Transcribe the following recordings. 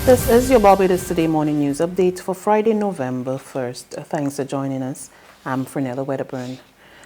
This is your Barbados Today morning news update for Friday, November 1st. Thanks for joining us. I'm Frenella Wedderburn.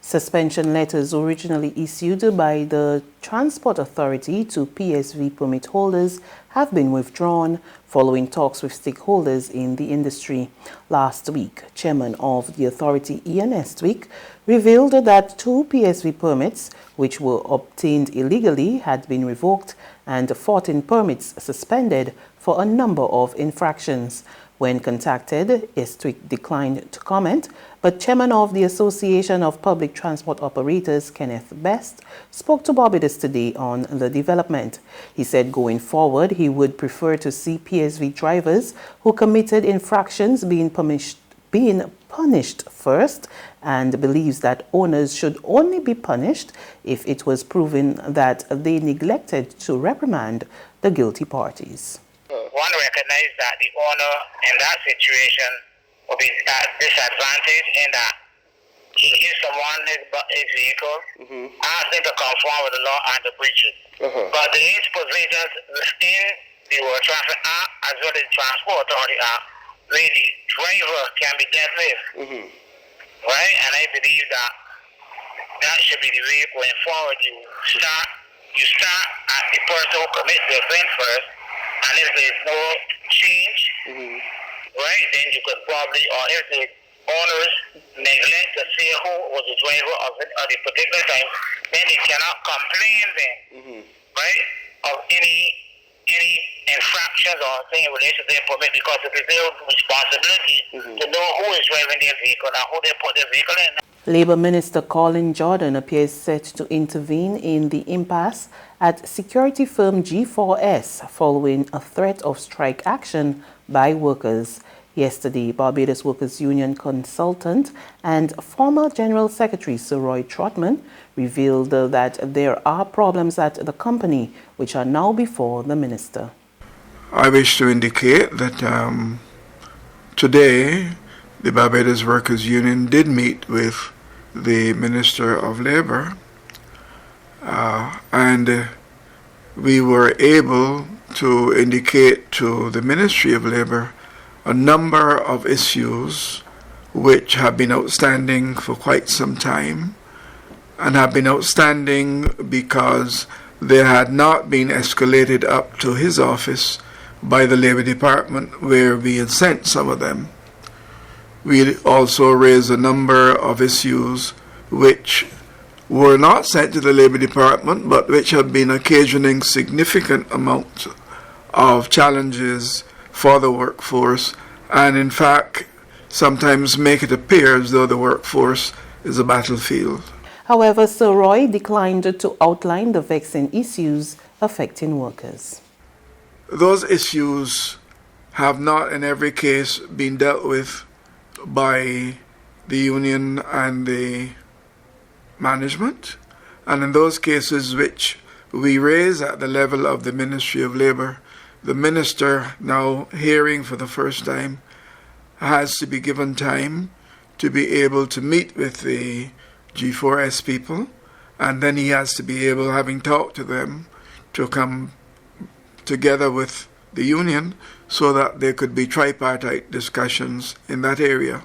Suspension letters originally issued by the Transport Authority to PSV permit holders have been withdrawn following talks with stakeholders in the industry. Last week, Chairman of the authority Ian Estwick revealed that 2 PSV permits, which were obtained illegally, had been revoked and 14 permits suspended for a number of infractions. When contacted, Estwick declined to comment, but Chairman of the Association of Public Transport Operators, Kenneth Best, spoke to Barbados Today on the development. He said going forward, he would prefer to see PSV drivers who committed infractions being punished first, and believes that owners should only be punished if it was proven that they neglected to reprimand the guilty parties. One recognizes that the owner in that situation will be at disadvantage in that he gives someone his vehicle, asks him to conform with the law and to breach it. But there is provisions in the Road Traffic Act as well as the Transport Authority Act where the driver can be dealt with. Right? And I believe that that should be the way going forward. You start at the person who commits the offense first, and if there is no change, right, then you could probably, or if the owners neglect to say who was the driver of it at the particular time, then they cannot complain then, right, of any infractions or thing in relation to their permit, because it is their responsibility to know who is driving their vehicle and who they put their vehicle in. Labour Minister Colin Jordan appears set to intervene in the impasse at security firm G4S following a threat of strike action by workers. Yesterday, Barbados Workers Union consultant and former General Secretary Sir Roy Trotman revealed that there are problems at the company which are now before the minister. I wish to indicate that today the Barbados Workers Union did meet with the Minister of Labour, and we were able to indicate to the Ministry of Labour a number of issues which have been outstanding for quite some time, and have been outstanding because they had not been escalated up to his office by the Labour Department, where we had sent some of them. We also raised a number of issues which were not sent to the Labour Department, but which have been occasioning significant amounts of challenges for the workforce, and in fact sometimes make it appear as though the workforce is a battlefield. However, Sir Roy declined to outline the vexing issues affecting workers. Those issues have not in every case been dealt with by the union and the management, and in those cases which we raise at the level of the Ministry of Labour, the minister, now hearing for the first time, has to be given time to be able to meet with the G4S people, and then he has to be able, having talked to them, to come together with the union so that there could be tripartite discussions in that area.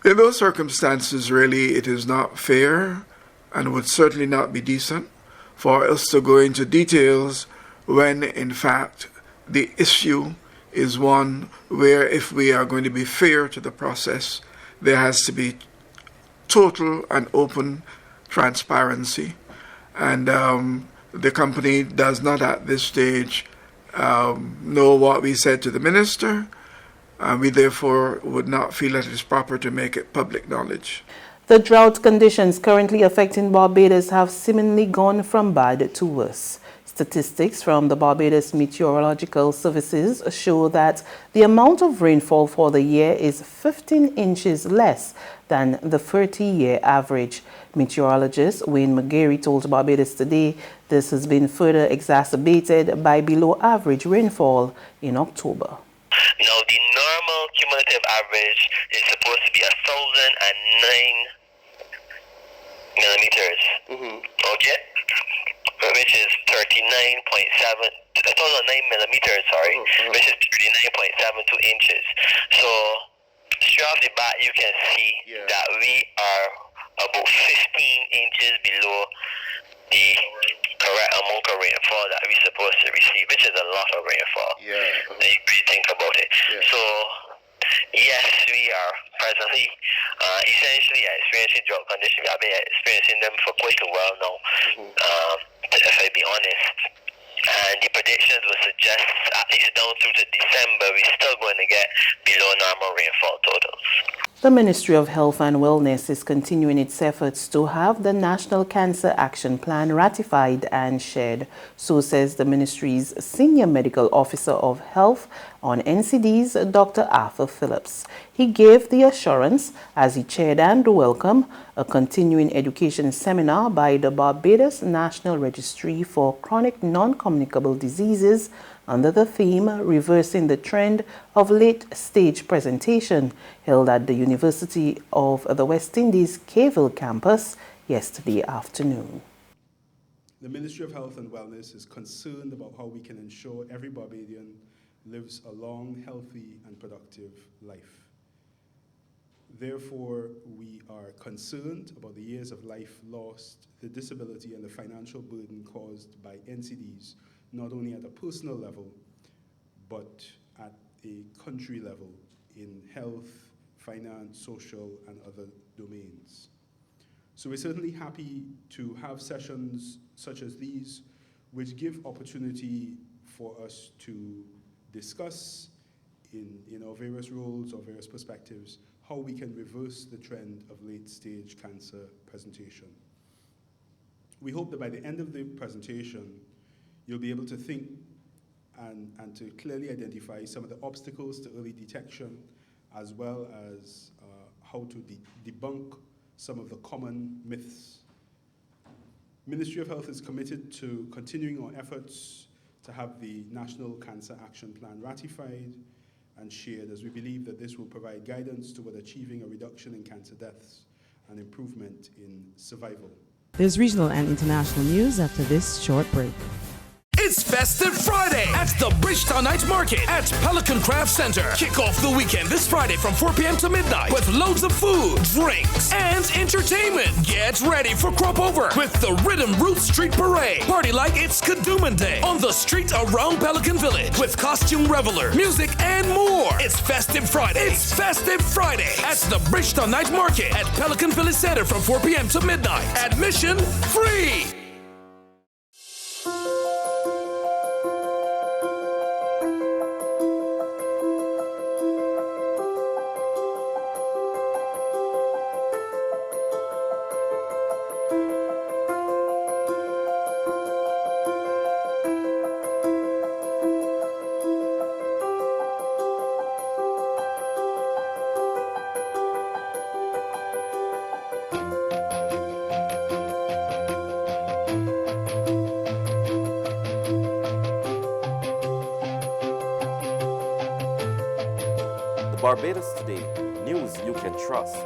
In those circumstances, really, it is not fair and would certainly not be decent for us to go into details when, in fact, the issue is one where, if we are going to be fair to the process, there has to be total and open transparency. And the company does not at this stage know what we said to the minister. We therefore would not feel that it is proper to make it public knowledge. The drought conditions currently affecting Barbados have seemingly gone from bad to worse. Statistics from the Barbados Meteorological Services show that the amount of rainfall for the year is 15 inches less than the 30-year average. Meteorologist Wayne McGarry told Barbados Today this has been further exacerbated by below-average rainfall in October. Now, the normal cumulative average is supposed to be 1,009 millimeters, okay? Which is 39.7 millimeters, which is 39.72 inches. So straight off the bat, you can see that we are about 15 inches below the correct amount of rainfall that we're supposed to receive, which is a lot of rainfall. When you really think about it. So yes, we are presently essentially experiencing drought conditions. We have been experiencing them for quite a while now, if I be honest. And the predictions will suggest at least down through to December, we're still going to get below normal rainfall totals. The Ministry of Health and Wellness is continuing its efforts to have the National Cancer Action Plan ratified and shared. So says the ministry's Senior Medical Officer of Health on NCDs, Dr. Arthur Phillips. He gave the assurance as he chaired and welcomed a continuing education seminar by the Barbados National Registry for Chronic Non-Communicable Diseases under the theme Reversing the Trend of Late-Stage Presentation, held at the University of the West Indies Cavell campus yesterday afternoon. The Ministry of Health and Wellness is concerned about how we can ensure every Barbadian lives a long, healthy, and productive life. Therefore, we are concerned about the years of life lost, the disability, and the financial burden caused by NCDs, not only at a personal level, but at a country level in health, finance, social, and other domains. So we're certainly happy to have sessions such as these, which give opportunity for us to discuss in our various roles or various perspectives how we can reverse the trend of late-stage cancer presentation. We hope that by the end of the presentation, you'll be able to think and to clearly identify some of the obstacles to early detection, as well as how to debunk some of the common myths. Ministry of Health is committed to continuing our efforts to have the National Cancer Action Plan ratified and shared, as we believe that this will provide guidance toward achieving a reduction in cancer deaths and improvement in survival. There's regional and international news after this short break. It's Festive Friday at the Bridgetown Night Market at Pelican Craft Center. Kick off the weekend this Friday from 4 p.m. to midnight with loads of food, drinks, and entertainment. Get ready for Crop Over with the Rhythm Root Street Parade. Party like it's Kadooman Day on the street around Pelican Village with costume reveler, music, and more. It's Festive Friday. It's Festive Friday at the Bridgetown Night Market at Pelican Village Center from 4 p.m. to midnight. Admission free. Barbados Today, news you can trust.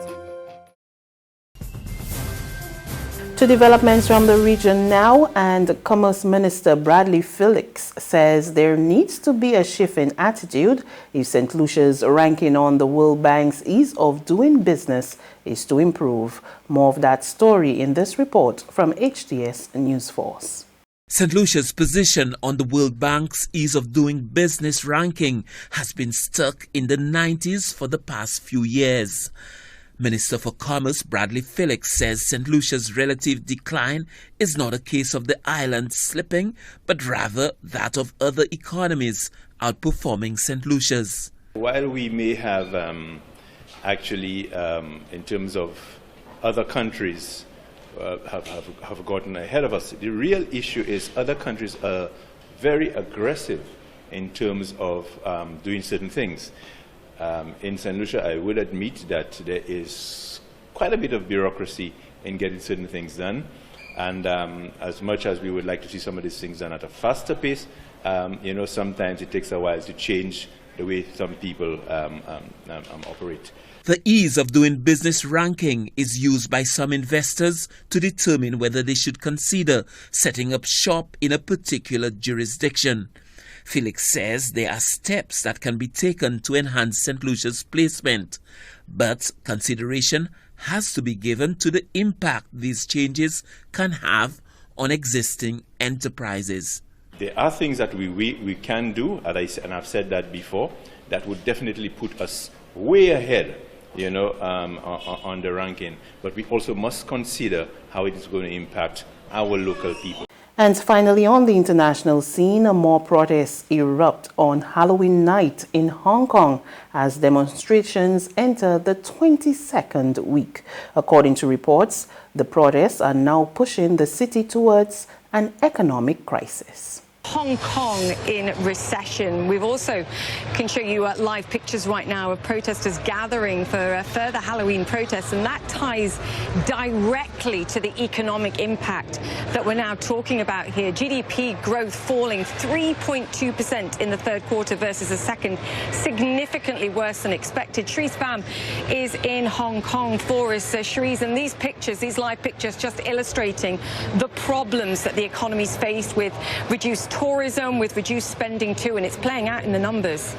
To developments from the region now, and Commerce Minister Bradley Felix says there needs to be a shift in attitude if St. Lucia's ranking on the World Bank's ease of doing business is to improve. More of that story in this report from HDS News Force. St. Lucia's position on the World Bank's ease of doing business ranking has been stuck in the 90s for the past few years. Minister for Commerce Bradley Felix says St. Lucia's relative decline is not a case of the island slipping, but rather that of other economies outperforming St. Lucia's. While we may have in terms of other countries, have gotten ahead of us. The real issue is other countries are very aggressive in terms of doing certain things. In St. Lucia, I would admit that there is quite a bit of bureaucracy in getting certain things done. And as much as we would like to see some of these things done at a faster pace, sometimes it takes a while to change the way some people operate. The ease of doing business ranking is used by some investors to determine whether they should consider setting up shop in a particular jurisdiction. Felix says there are steps that can be taken to enhance St. Lucia's placement, but consideration has to be given to the impact these changes can have on existing enterprises. There are things that we can do, and I've said that before, that would definitely put us way ahead, on the ranking. But we also must consider how it is going to impact our local people. And finally, on the international scene, more protests erupt on Halloween night in Hong Kong as demonstrations enter the 22nd week. According to reports, the protests are now pushing the city towards an economic crisis. Hong Kong in recession. We've also can show you live pictures right now of protesters gathering for further Halloween protests, and that ties directly to the economic impact that we're now talking about here. GDP growth falling 3.2% in the third quarter versus the second, significantly worse than expected. Shreeze Pham is in Hong Kong for us. Shreeze, and these pictures, these live pictures, just illustrating the problems that the economy's faced with reduced tourism, with reduced spending too, and it's playing out in the numbers.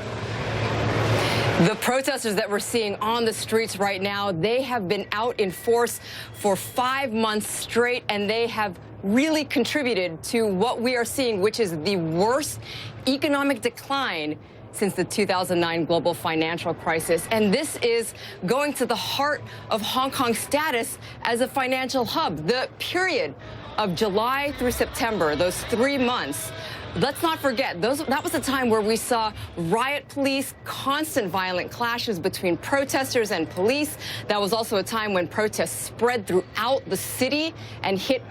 The protesters that we're seeing on the streets right now, they have been out in force for 5 months straight, and they have really contributed to what we are seeing, which is the worst economic decline since the 2009 global financial crisis. And this is going to the heart of Hong Kong's status as a financial hub. The period of July through September, those 3 months, let's not forget, that was a time where we saw riot police, constant violent clashes between protesters and police. That was also a time when protests spread throughout the city and hit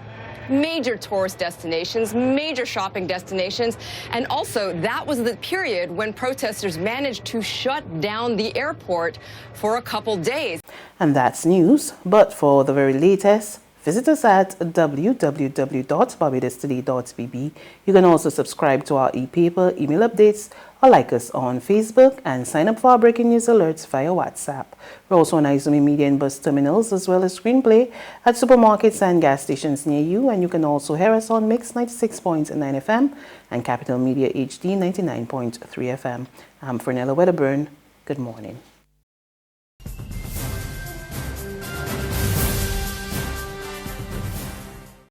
major tourist destinations, major shopping destinations, and also that was the period when protesters managed to shut down the airport for a couple days. And that's news, but for the very latest, visit us at www.barbadostoday.bb. You can also subscribe to our e-paper, email updates, or like us on Facebook and sign up for our breaking news alerts via WhatsApp. We're also on Izumi Media and bus terminals as well as screenplay at supermarkets and gas stations near you. And you can also hear us on Mix 96.9 FM and Capital Media HD 99.3 FM. I'm Fernella Wedderburn. Good morning.